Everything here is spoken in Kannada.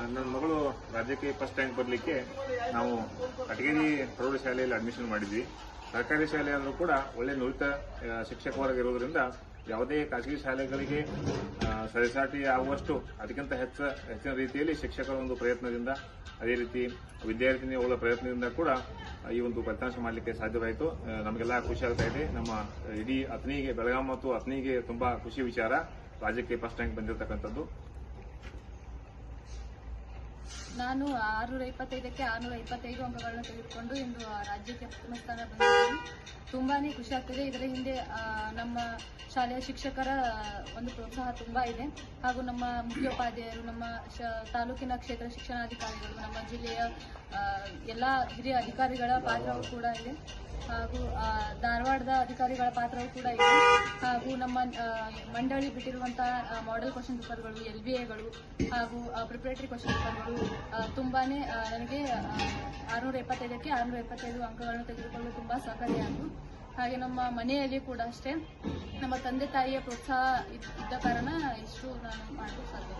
ನನ್ನ ಮಗಳು ರಾಜ್ಯಕ್ಕೆ ಫಸ್ಟ್ ರ್ಯಾಂಕ್ ಬರಲಿಕ್ಕೆ ನಾವು ಕಟಗೇರಿ ಪ್ರೌಢಶಾಲೆಯಲ್ಲಿ ಅಡ್ಮಿಷನ್ ಮಾಡಿದ್ವಿ. ಸರ್ಕಾರಿ ಶಾಲೆ ಆದರೂ ಕೂಡ ಒಳ್ಳೆ ನುರಿತ ಶಿಕ್ಷಕರಾಗಿರೋದ್ರಿಂದ ಯಾವುದೇ ಖಾಸಗಿ ಶಾಲೆಗಳಿಗೆ ಸರಿಸಾಟಿ ಆಗುವಷ್ಟು ಅದಕ್ಕಿಂತ ಹೆಚ್ಚಿನ ರೀತಿಯಲ್ಲಿ ಶಿಕ್ಷಕರ ಒಂದು ಪ್ರಯತ್ನದಿಂದ, ಅದೇ ರೀತಿ ವಿದ್ಯಾರ್ಥಿನಿಗಳ ಪ್ರಯತ್ನದಿಂದ ಕೂಡ ಈ ಒಂದು ಫಲಿತಾಂಶ ಮಾಡಲಿಕ್ಕೆ ಸಾಧ್ಯವಾಯಿತು. ನಮಗೆಲ್ಲ ಖುಷಿ ಆಗ್ತಾ ಇದೆ. ನಮ್ಮ ಇಡೀ ಅಥಣಿಗೆ, ಬೆಳಗಾವಿ ಮತ್ತು ಅಥಣಿಗೆ ತುಂಬಾ ಖುಷಿ ವಿಚಾರ ರಾಜ್ಯಕ್ಕೆ ಫಸ್ಟ್ ರ್ಯಾಂಕ್ ಬಂದಿರತಕ್ಕಂಥದ್ದು. ನಾನು 625ಕ್ಕೆ 625 ಅಂಕಗಳನ್ನು ತೆಗೆದುಕೊಂಡು ಇಂದು ರಾಜ್ಯಕ್ಕೆ ಪ್ರಥಮ ಸ್ಥಾನ ಬಂದಿದ್ದೀನಿ. ತುಂಬಾನೇ ಖುಷಿ ಆಗ್ತಿದೆ. ಇದರ ಹಿಂದೆ ನಮ್ಮ ಶಾಲೆಯ ಶಿಕ್ಷಕರ ಒಂದು ಪ್ರೋತ್ಸಾಹ ತುಂಬಾ ಇದೆ. ಹಾಗೂ ನಮ್ಮ ಮುಖ್ಯೋಪಾಧ್ಯಾಯರು, ನಮ್ಮ ತಾಲೂಕಿನ ಕ್ಷೇತ್ರ ಶಿಕ್ಷಣಾಧಿಕಾರಿಗಳು, ನಮ್ಮ ಜಿಲ್ಲೆಯ ಎಲ್ಲ ಹಿರಿಯ ಅಧಿಕಾರಿಗಳ ಪಾತ್ರವೂ ಕೂಡ ಇದೆ. ಹಾಗೂ ಧಾರವಾಡದ ಅಧಿಕಾರಿಗಳ ಪಾತ್ರವೂ ಕೂಡ ಇದೆ. ಹಾಗೂ ನಮ್ಮ ಮಂಡಳಿ ಬಿಟ್ಟಿರುವಂತಹ ಮಾಡೆಲ್ ಕ್ವಶನ್ ಪೇಪರ್ಗಳು, LBAಗಳು ಹಾಗೂ ಪ್ರಿಪರೇಟರಿ ಕ್ವಶನ್ ಪೇಪರ್ಗಳು ತುಂಬಾನೇ ನನಗೆ 625ಕ್ಕೆ 625 ಅಂಕಗಳನ್ನು ತೆಗೆದುಕೊಳ್ಳಲು ತುಂಬಾ ಸಹಕಾರಿಯಾಯಿತು. ಹಾಗೆ ನಮ್ಮ ಮನೆಯಲ್ಲಿ ಕೂಡ ಅಷ್ಟೇ ನಮ್ಮ ತಂದೆ ತಾಯಿಯ ಪ್ರೋತ್ಸಾಹ ಇದ್ದ ಕಾರಣ ಇಷ್ಟು ನಾನು ಮಾಡಲು ಸಾಧ್ಯ.